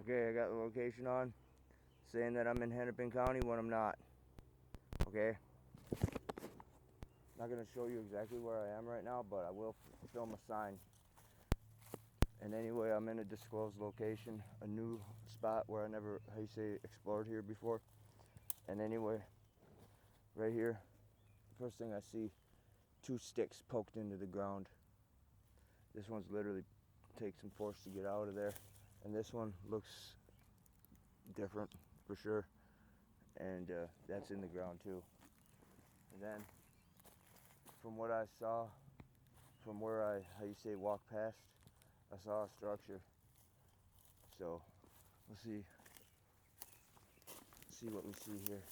Okay, I got the location on, saying that I'm in Hennepin County when I'm not. Okay? Not going to show you exactly where I am right now, but I will film a sign. And anyway, I'm in a disclosed location, a new spot where I never, how you say, explored here before. And anyway, right here, first thing I see, 2 sticks poked into the ground. This one's literally takes some force to get out of there. And this one looks different for sure. And that's in the ground too. And then, from what I saw, from where I, how you say, walked past, I saw a structure. So, let's see what we see here.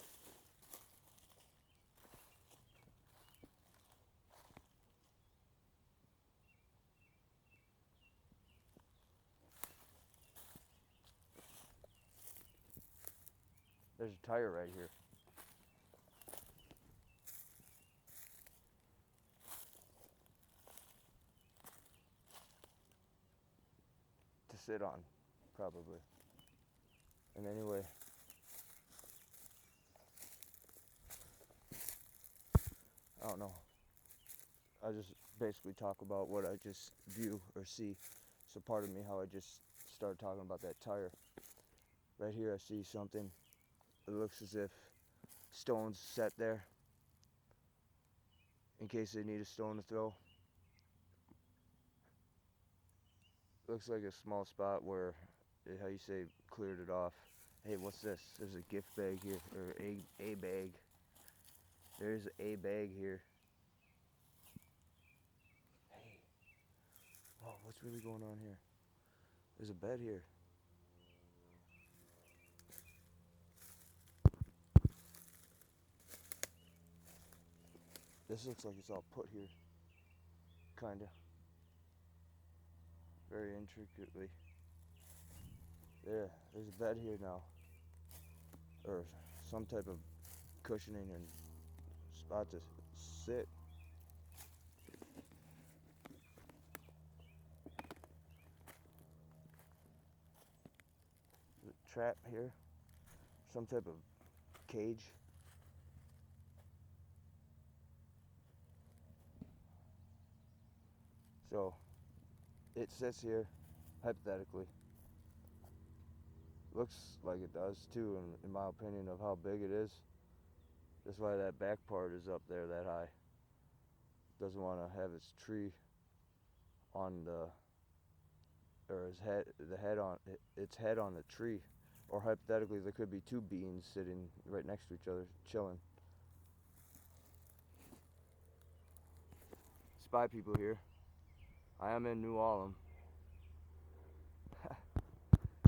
There's a tire right here. To sit on, probably. And anyway, I don't know. I just basically talk about what I just view or see. So pardon me how I just started talking about that tire. Right here I see something. It looks as if stones set there in case they need a stone to throw. Looks like a small spot where, how you say, cleared it off. Hey, what's this? There's a gift bag here, or a bag. There's a bag here. Hey, whoa, what's really going on here? There's a bed here. This looks like it's all put here, kinda. Very intricately. There's a bed here now. Or some type of cushioning and spot to sit. A trap here. Some type of cage. So, it sits here, hypothetically. Looks like it does too, in my opinion, of how big it is. That's why that back part is up there that high. Doesn't want to have its tree on or its head on the tree. Or hypothetically, there could be 2 beans sitting right next to each other, chilling. Spy people here. I am in New Orleans.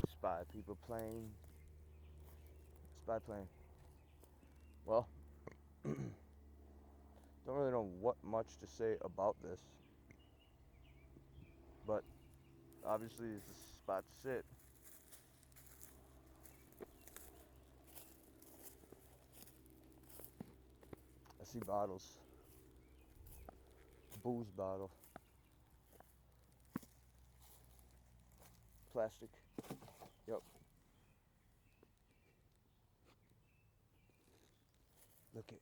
Spy people plane. Spy plane. Well, don't really know what much to say about this, but obviously it's a spot to sit. I see bottles. Booze bottle. Plastic. Yep. Look it.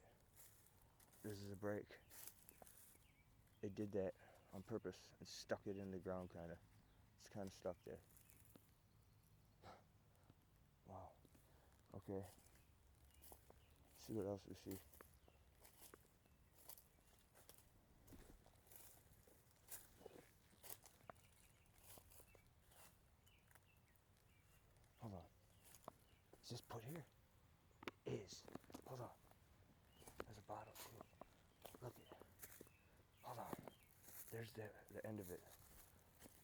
This is a break. They did that on purpose and stuck it in the ground, kinda. It's kinda stuck there. Wow. Okay. Let's see what else we see. Hold on. Is this put here? It is. Hold on. There's a bottle too. Look at it. Hold on. There's the end of it.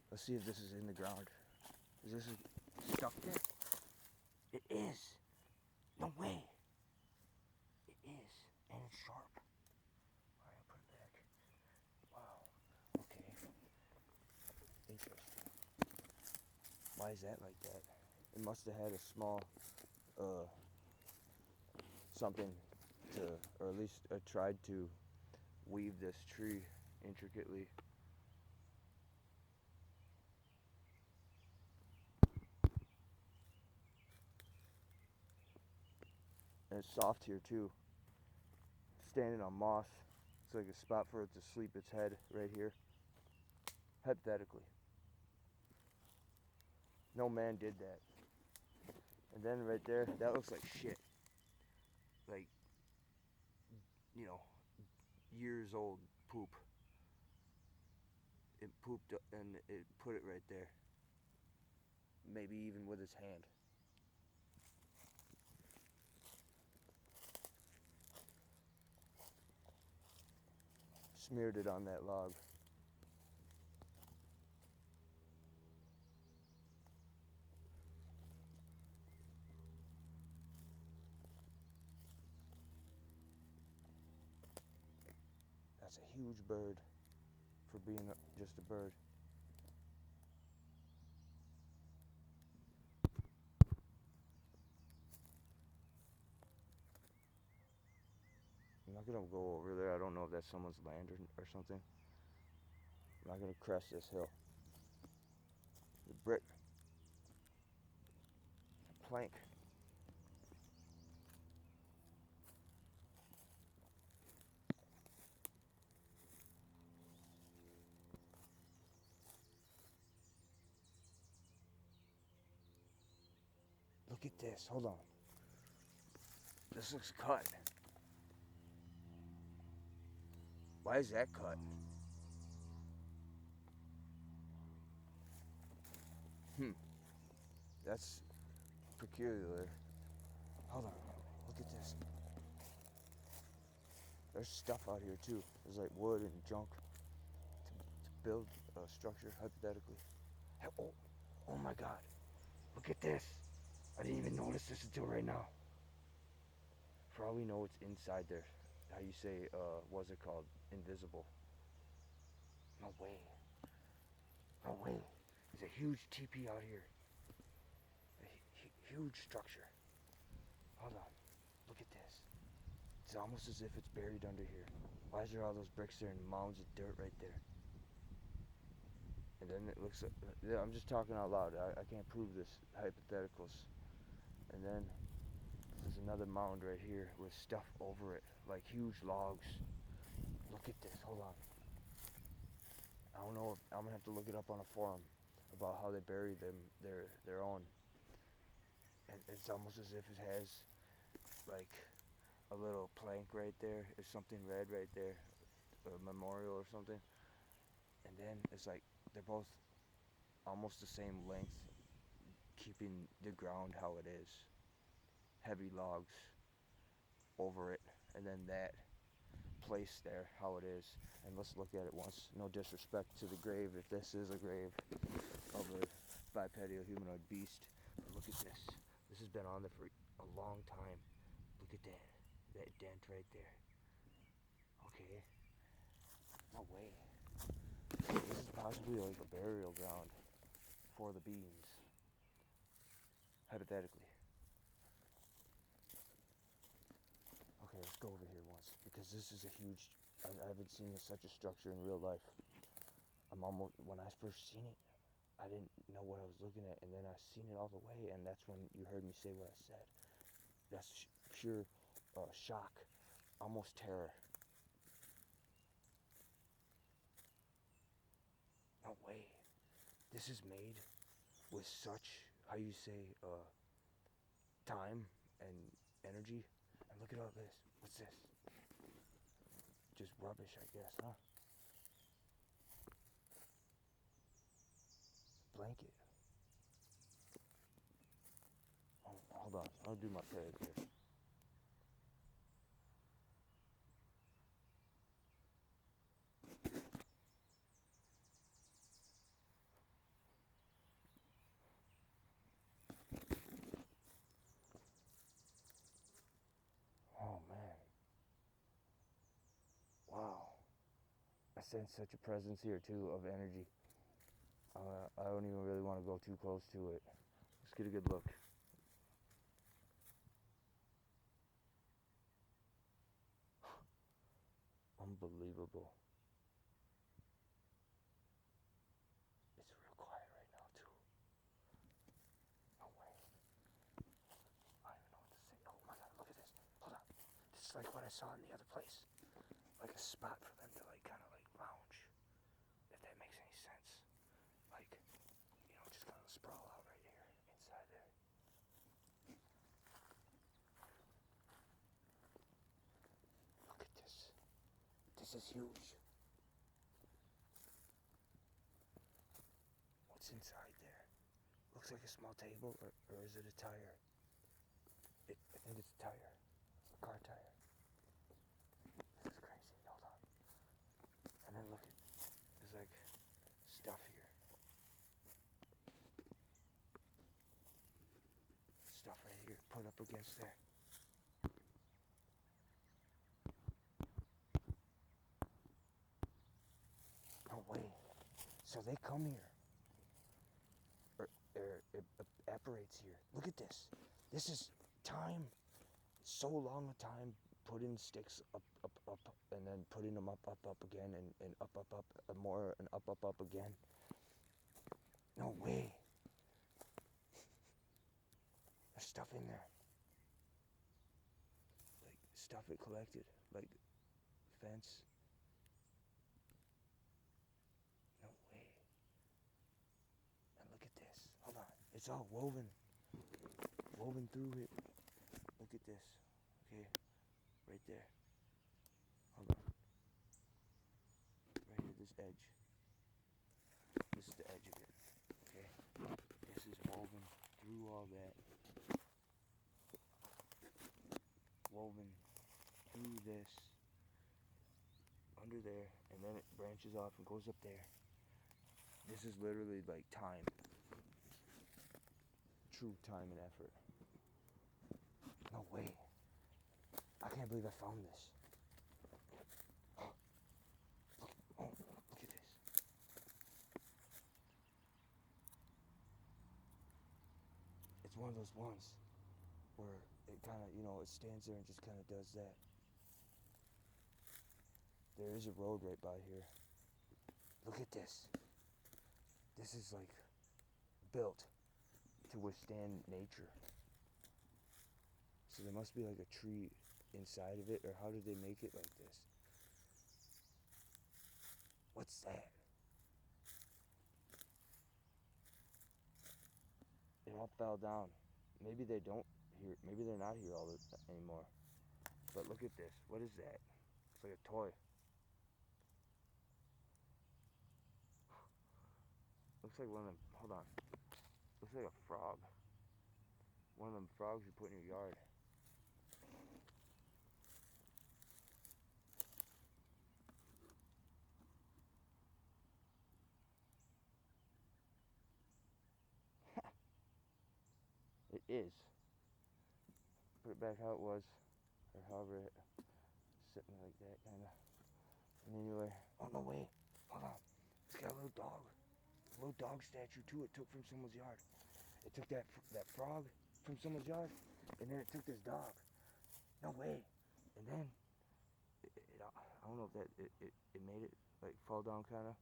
Let's see if this is in the ground. Is this stuck there? It is. No way. It is. And it's sharp. Alright, I'll put it back. Wow. Okay. Interesting. Why is that like that? It must have had a small something to, or at least tried to weave this tree intricately. And it's soft here too. Standing on moss. It's like a spot for it to sleep its head right here. Hypothetically. No man did that. And then right there, that looks like shit. Like, you know, years old poop. It pooped and it put it right there. Maybe even with his hand. Smeared it on that log. That's a huge bird for being just a bird. I'm not gonna go over there. I don't know if that's someone's land or something. I'm not gonna crest this hill. The brick plank. Look at this. Hold on. This looks cut. Why is that cut? That's peculiar. Hold on. Look at this. There's stuff out here too. There's like wood and junk to build a structure hypothetically. Oh, oh my God. Look at this. I didn't even notice this until right now. For all we know, it's inside there. How you say, what's it called? Invisible. No way. No way. There's a huge teepee out here. A huge structure. Hold on. Look at this. It's almost as if it's buried under here. Why is there all those bricks there and mounds of dirt right there? And then it looks like, I'm just talking out loud. I can't prove this, hypotheticals. And then there's another mound right here with stuff over it, like huge logs. Look at this, hold on. I don't know, I'm gonna have to look it up on a forum about how they bury them, their own. And it's almost as if it has like a little plank right there. There's something red right there, a memorial or something. And then it's like they're both almost the same length, keeping the ground how it is. Heavy logs over it, and then that place there how it is. And let's look at it once. No disrespect to the grave, if this is a grave of a bipedal humanoid beast. But look at this. This has been on there for a long time. Look at that dent right there. Okay. No way. This is possibly like a burial ground for the beings. Hypothetically. Okay, let's go over here once, because this is a huge, I haven't seen such a structure in real life. When I first seen it, I didn't know what I was looking at, and then I seen it all the way, and that's when you heard me say what I said. That's pure shock, almost terror. No way. This is made with such, how you say, time and energy. And look at all this. What's this? Just rubbish, I guess, huh? Blanket. Oh, hold on. I'll do my peg here. Oh, man. Wow. I sense such a presence here, too, of energy. I don't even really want to go too close to it. Let's get a good look. Unbelievable. It's real quiet right now, too. No way. I don't even know what to say. Oh my God, look at this. just like what I saw in the other place. Like a spot for them to like kind of like lounge, if that makes any sense. Like, you know, just kind of sprawl out right here inside there. Look at this. This is huge. What's inside there? Looks like a small table, or is it a tire? I think it's a tire. A car tire. This is crazy. Hold on. And then look at, there's like stuff here. Stuff right here, put up against there. No way. So they come here. Or it evaporates here. Look at this. This is time. So long a time putting sticks up, and then putting them up again, and up, and more, and up again. No way. There's stuff in there. Like, stuff it collected. Like, fence. No way. And look at this. Hold on. It's all woven. Woven through it. Look at this. Okay. Right there. Hold on. Right here, this edge. This is the edge of it. Okay. This is woven through all that. Woven through this. Under there. And then it branches off and goes up there. This is literally like time. True time and effort. No way. I can't believe I found this. Oh, look at this. It's one of those ones where it kind of, you know, it stands there and just kind of does that. There is a road right by here. Look at this. This is like built to withstand nature. So there must be like a tree inside of it, or how did they make it like this? What's that? It all fell down. Maybe they don't here. Maybe they're not here all anymore. But look at this. What is that? It's like a toy. Looks like one of them. Hold on. Looks like a frog. One of them frogs you put in your yard. It is. Put it back how it was, or however it, sitting like that kind of. And anyway, oh no wait, hold on. It's got a little dog. A little dog statue too. It took from someone's yard. It took that frog from someone's yard, and then it took this dog. No way. And then I don't know if that it made it like fall down kind of.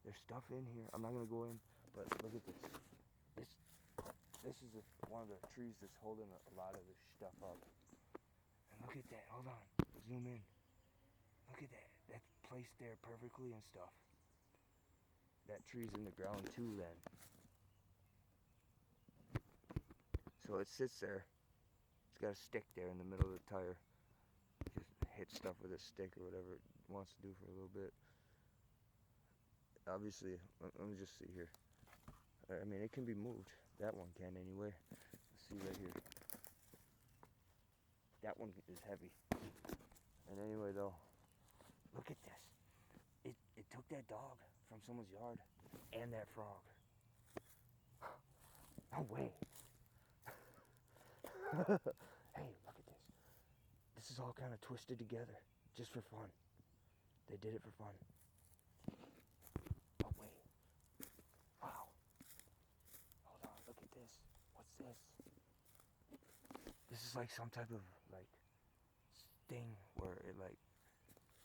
There's stuff in here. I'm not gonna go in, but look at this. This is one of the trees that's holding a lot of this stuff up. And look at that. Hold on. Zoom in. Look at that. That's placed there perfectly and stuff. That tree's in the ground too then. So it sits there. It's got a stick there in the middle of the tire. Just hit stuff with a stick or whatever it wants to do for a little bit. Obviously, let me just see here. I mean, it can be moved. That one can anyway. Let's see right here. That one is heavy. And anyway though, look at this. It took that dog from someone's yard and that frog. No way. Hey, look at this. This is all kind of twisted together just for fun. They did it for fun. No way. Wow. Hold on, look at this. What's this? This is like some type of like thing where it like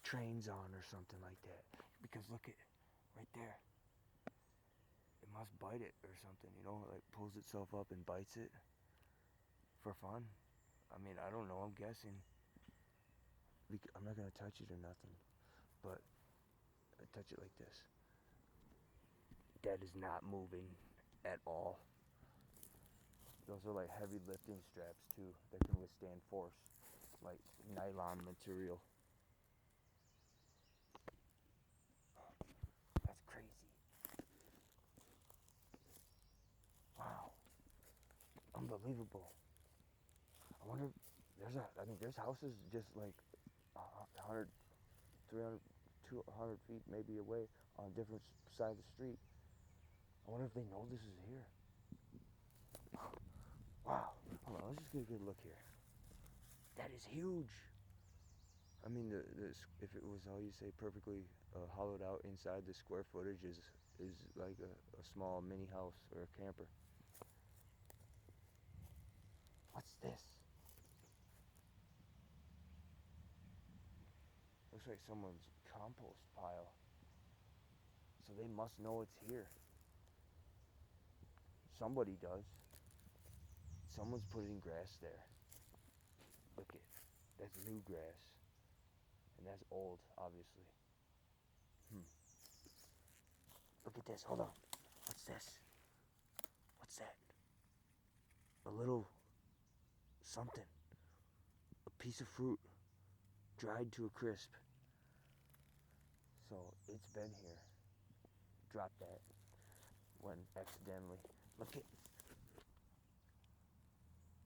trains on or something like that. Because look at right there. It must bite it or something, you know, it like pulls itself up and bites it for fun. I mean, I don't know, I'm guessing. I'm not gonna touch it or nothing, but I touch it like this. That is not moving at all. Those are like heavy lifting straps too that can withstand force, like nylon material. That's crazy. Wow, unbelievable. I wonder, there's houses just like 100, 300, 200 feet maybe away on a different side of the street. I wonder if they know this is here. Wow. Hold on, let's just get a good look here. That is huge. I mean, if it was how you say perfectly hollowed out inside, the square footage is like a small mini house or a camper. What's this? Looks like someone's compost pile. So they must know it's here. Somebody does. Someone's putting grass there. Look at, that's new grass. And that's old, obviously. Look at this, hold on. What's this? What's that? A little something. A piece of fruit dried to a crisp. So it's been here. Drop that when accidentally. Look at,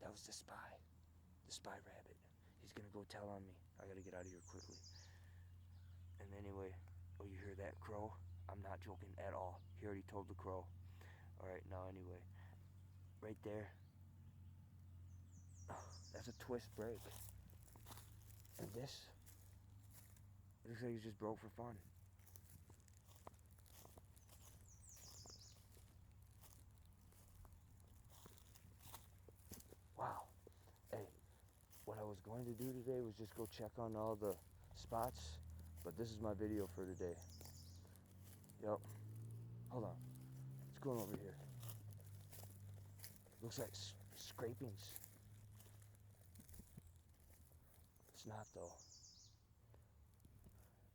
that was the spy rabbit. He's gonna go tell on me. I gotta get out of here quickly. And anyway, oh, you hear that crow? I'm not joking at all. He already told the crow. Alright, now anyway, right there, oh, that's a twist brake. And this, it looks like it's just broke for fun. Wow. Hey, what I was going to do today was just go check on all the spots, but this is my video for today. Yep. Hold on. What's going over here? Looks like scrapings. It's not though.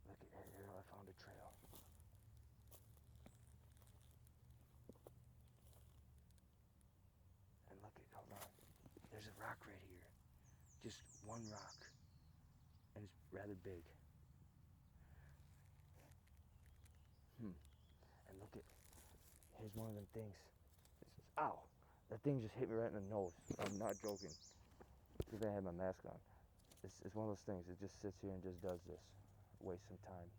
Look at here, I found a trail. And look at, hold on. There's a rock right here. Just one rock. And it's rather big. And look at, here's one of them things. Ow! That thing just hit me right in the nose. I'm not joking. Because I had my mask on. It's one of those things. It just sits here and just does this. Waste some time.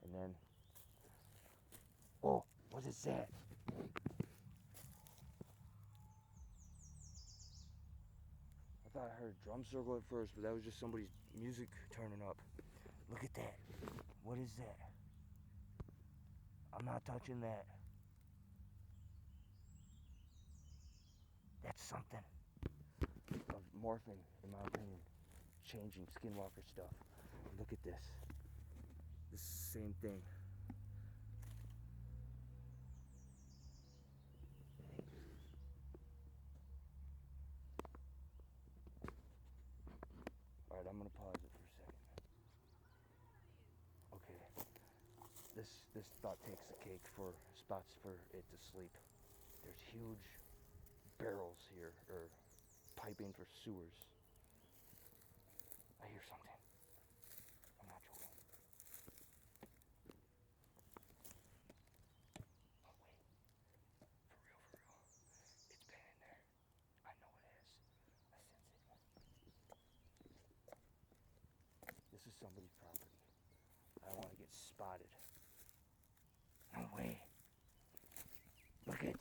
And then, oh, what is that? I thought I heard a drum circle at first, but that was just somebody's music turning up. Look at that. What is that? I'm not touching that. That's something of morphing, in my opinion. Changing skinwalker stuff. Look at this. This same thing. Alright, I'm gonna pause it for a second. Okay. This thought takes the cake for spots for it to sleep. There's huge barrels here, or piping for sewers. I hear something. I'm not joking. Oh wait. For real, for real. It's been in there. I know it has. I sense it. This is somebody's property. I don't want to get spotted. No way. Look it.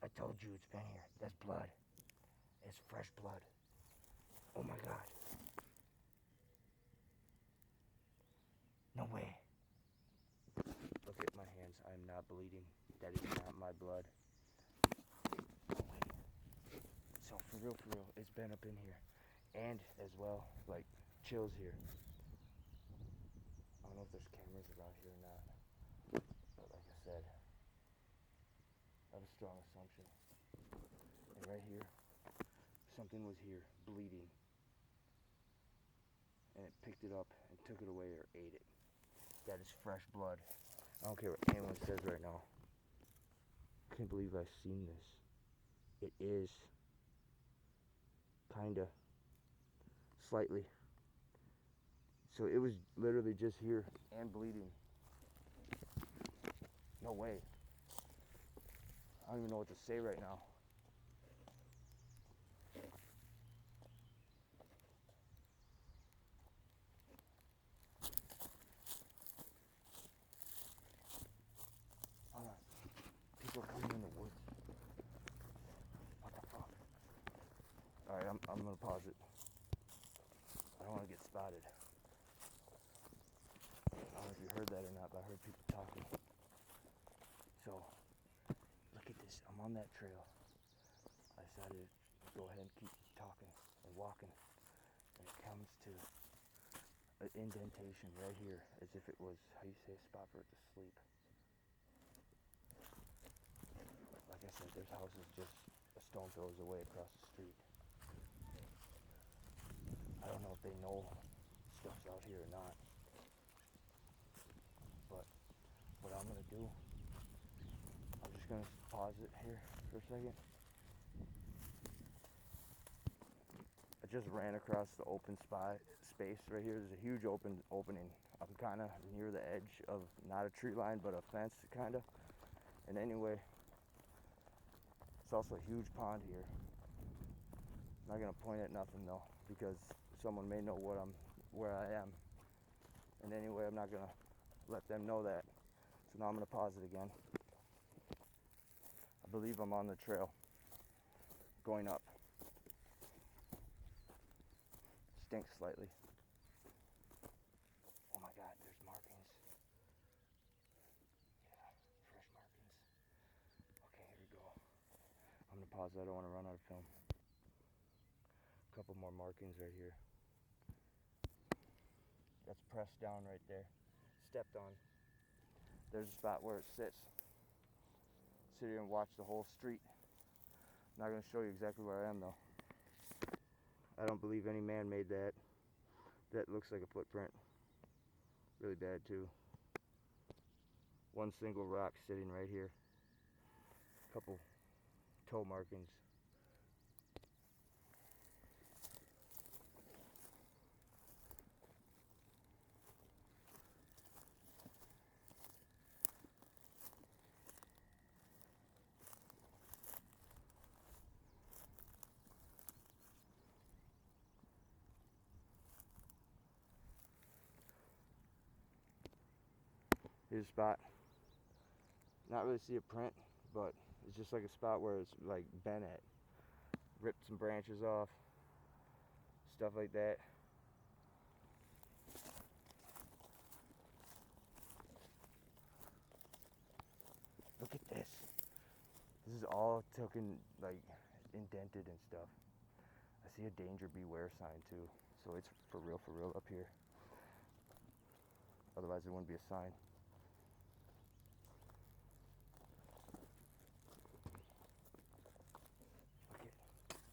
I told you it's been here. That's blood. It's fresh blood. Oh my god. No way. Look at my hands. I am not bleeding. That is not my blood. No way. So for real, it's been up in here. And as well, like, chills here. I don't know if there's cameras around here or not. But like I said, I have a strong assumption. And right here, something was here, bleeding. and it picked it up and took it away or ate it. That is fresh blood. I don't care what anyone says right now. I can't believe I've seen this. It is kinda slightly. So it was literally just here and bleeding. No way. I don't even know what to say right now. Hold on. People are coming in the woods. What the fuck? Alright, I'm gonna pause it. I don't want to get spotted. I don't know if you heard that or not, but I heard people talking. So, look at this. I'm on that trail. I decided to go ahead and keep talking and walking. And it comes to an indentation right here, as if it was, how you say, a spot for it to sleep. Like I said, there's houses just a stone throws away across the street. I don't know if they know stuff's out here or not. But what I'm gonna do, I'm just gonna pause it here for a second. I just ran across the open space right here. There's a huge opening. I'm kind of near the edge of not a tree line, but a fence, kind of. And anyway, it's also a huge pond here. I'm not gonna point at nothing though, because someone may know where I am. And anyway, I'm not gonna let them know that. So now I'm gonna pause it again. I believe I'm on the trail, going up. Stinks slightly. Oh my God, there's markings. Yeah, fresh markings. Okay, here we go. I'm gonna pause it. I don't want to run out of film. A couple more markings right here. That's pressed down right there. Stepped on. There's a spot where it sits. Sit here and watch the whole street. I'm not gonna show you exactly where I am though. I don't believe any man made that. That looks like a footprint. Really bad too. One single rock sitting right here. Couple toe markings. Here's a spot. Not really see a print, but it's just like a spot where it's like been at. Ripped some branches off, stuff like that. Look at this. This is all taken, like, indented and stuff. I see a danger beware sign too, so it's for real up here. Otherwise there wouldn't be a sign. Look at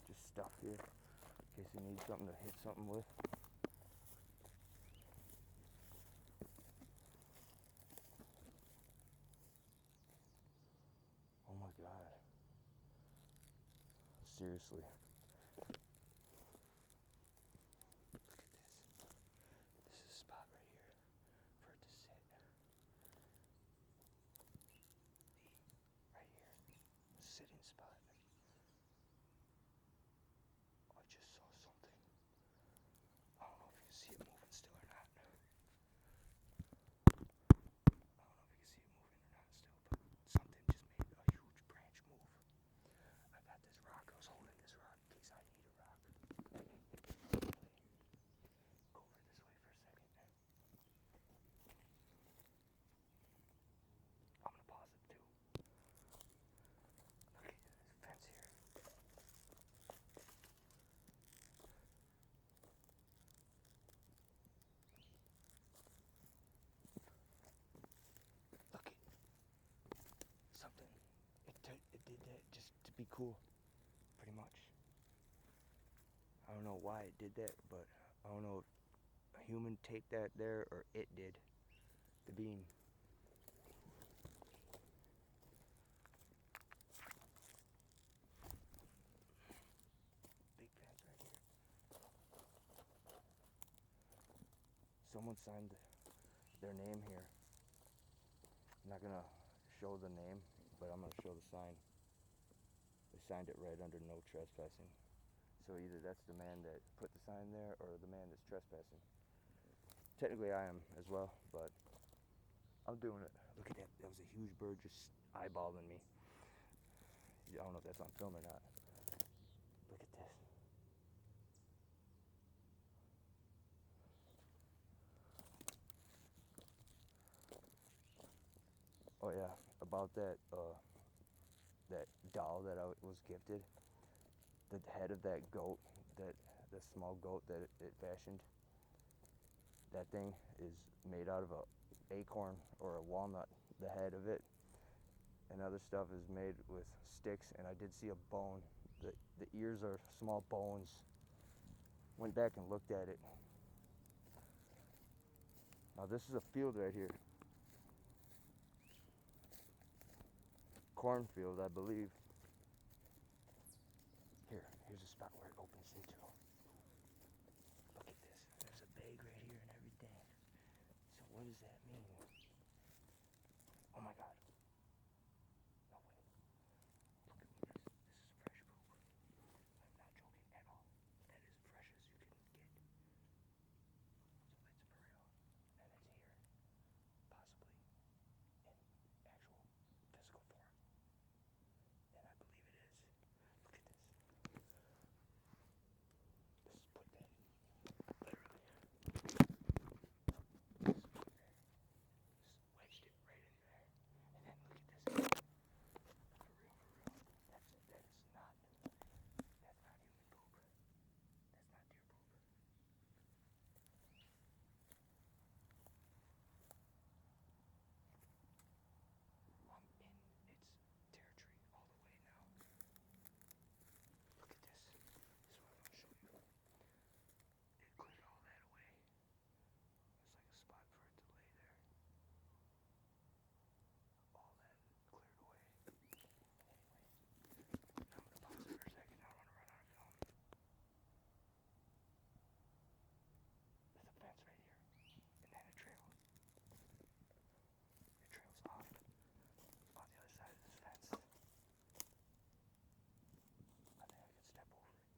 just stuff here, in case you need something to hit something with. Oh my God. Seriously. Look at this. This is a spot right here for it to sit. Right here. A sitting spot. Oh, I just saw something. I don't know if you can see it moving still or not. I don't know if you can see it moving or not still, but something just made a huge branch move. I got this rock. I was holding this rock in case I need a rock. Go over this way for a second. I'm gonna pause it too. Look at this fence here. Look at something. It did that just to be cool, pretty much. I don't know why it did that, but I don't know if human take that there, or it did. The beam. Big fence right here. Someone signed their name here. I'm not gonna show the name, but I'm gonna show the sign. They signed it right under no trespassing. So either that's the man that put the sign there or the man that's trespassing. Technically I am as well, but I'm doing it. Look at that. That was a huge bird just eyeballing me. I don't know if that's on film or not. Look at this. Oh yeah, about that that doll that I was gifted. The head of that goat, that the small goat that it fashioned. That thing is made out of a acorn or a walnut. The head of it, and other stuff is made with sticks. And I did see a bone. The ears are small bones. Went back and looked at it. Now this is a field right here. Cornfield, I believe. Here's a spot where it opens into. Look at this. There's a bag right here and everything. So what does that mean? Oh my God. No way. Look at this. This is fresh poop. I'm not joking at all. That is fresh as you can get. So it's for real. And it's here. Possibly in actual physical form. And I believe it is. Look at this. This is put that literally. This is put that. Just wedged it right in there. And then look at this. For real, for real. That's it. That's not human poop. That's not deer poop. I'm in its territory all the way now. Look at this. This is what I'm going to show you. It cleared all that away. There's like a spot for it to lay there. All that cleared away. Anyway, now I'm going to pause it for a second. I don't want to run out of film. There's a fence right here. And then a trail. It trails off on the other side of this fence. I think I can step over it.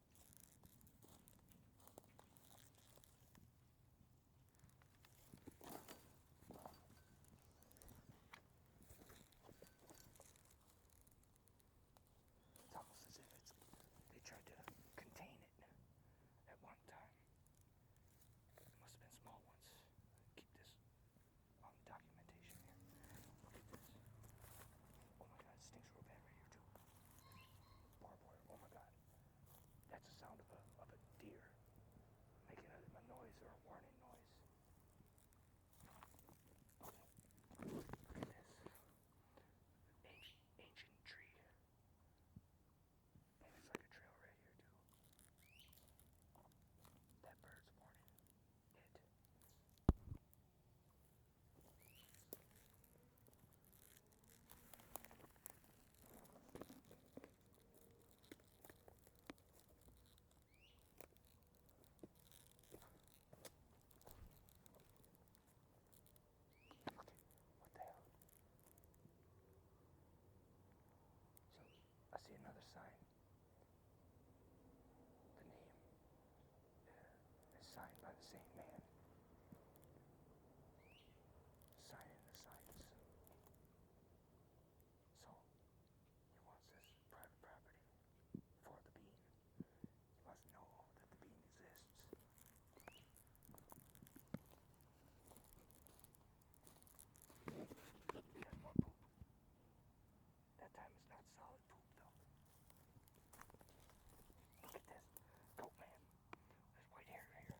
It's almost as if they tried to contain it at one time. It must have been small ones. Keep this on documentation here. Look at this. Oh my God, it stinks real bad right here too. Barbed wire. Oh my God. That's the sound of a deer making a noise or a warning noise. Okay. Look at this. Ancient tree. And it's like a trail right here too. That bird's warning it. What the hell? So I see another sign. The name is signed by the same man. Signing the signs. So he wants this private property for the bean. He must know that the bean exists. There's more poop. That time it's not solid poop though. Look at this. Goat man. There's white hair right here.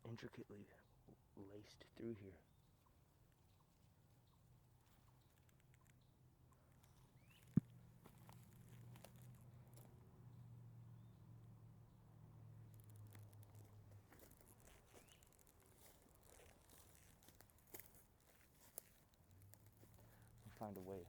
intricately laced through here. Find a way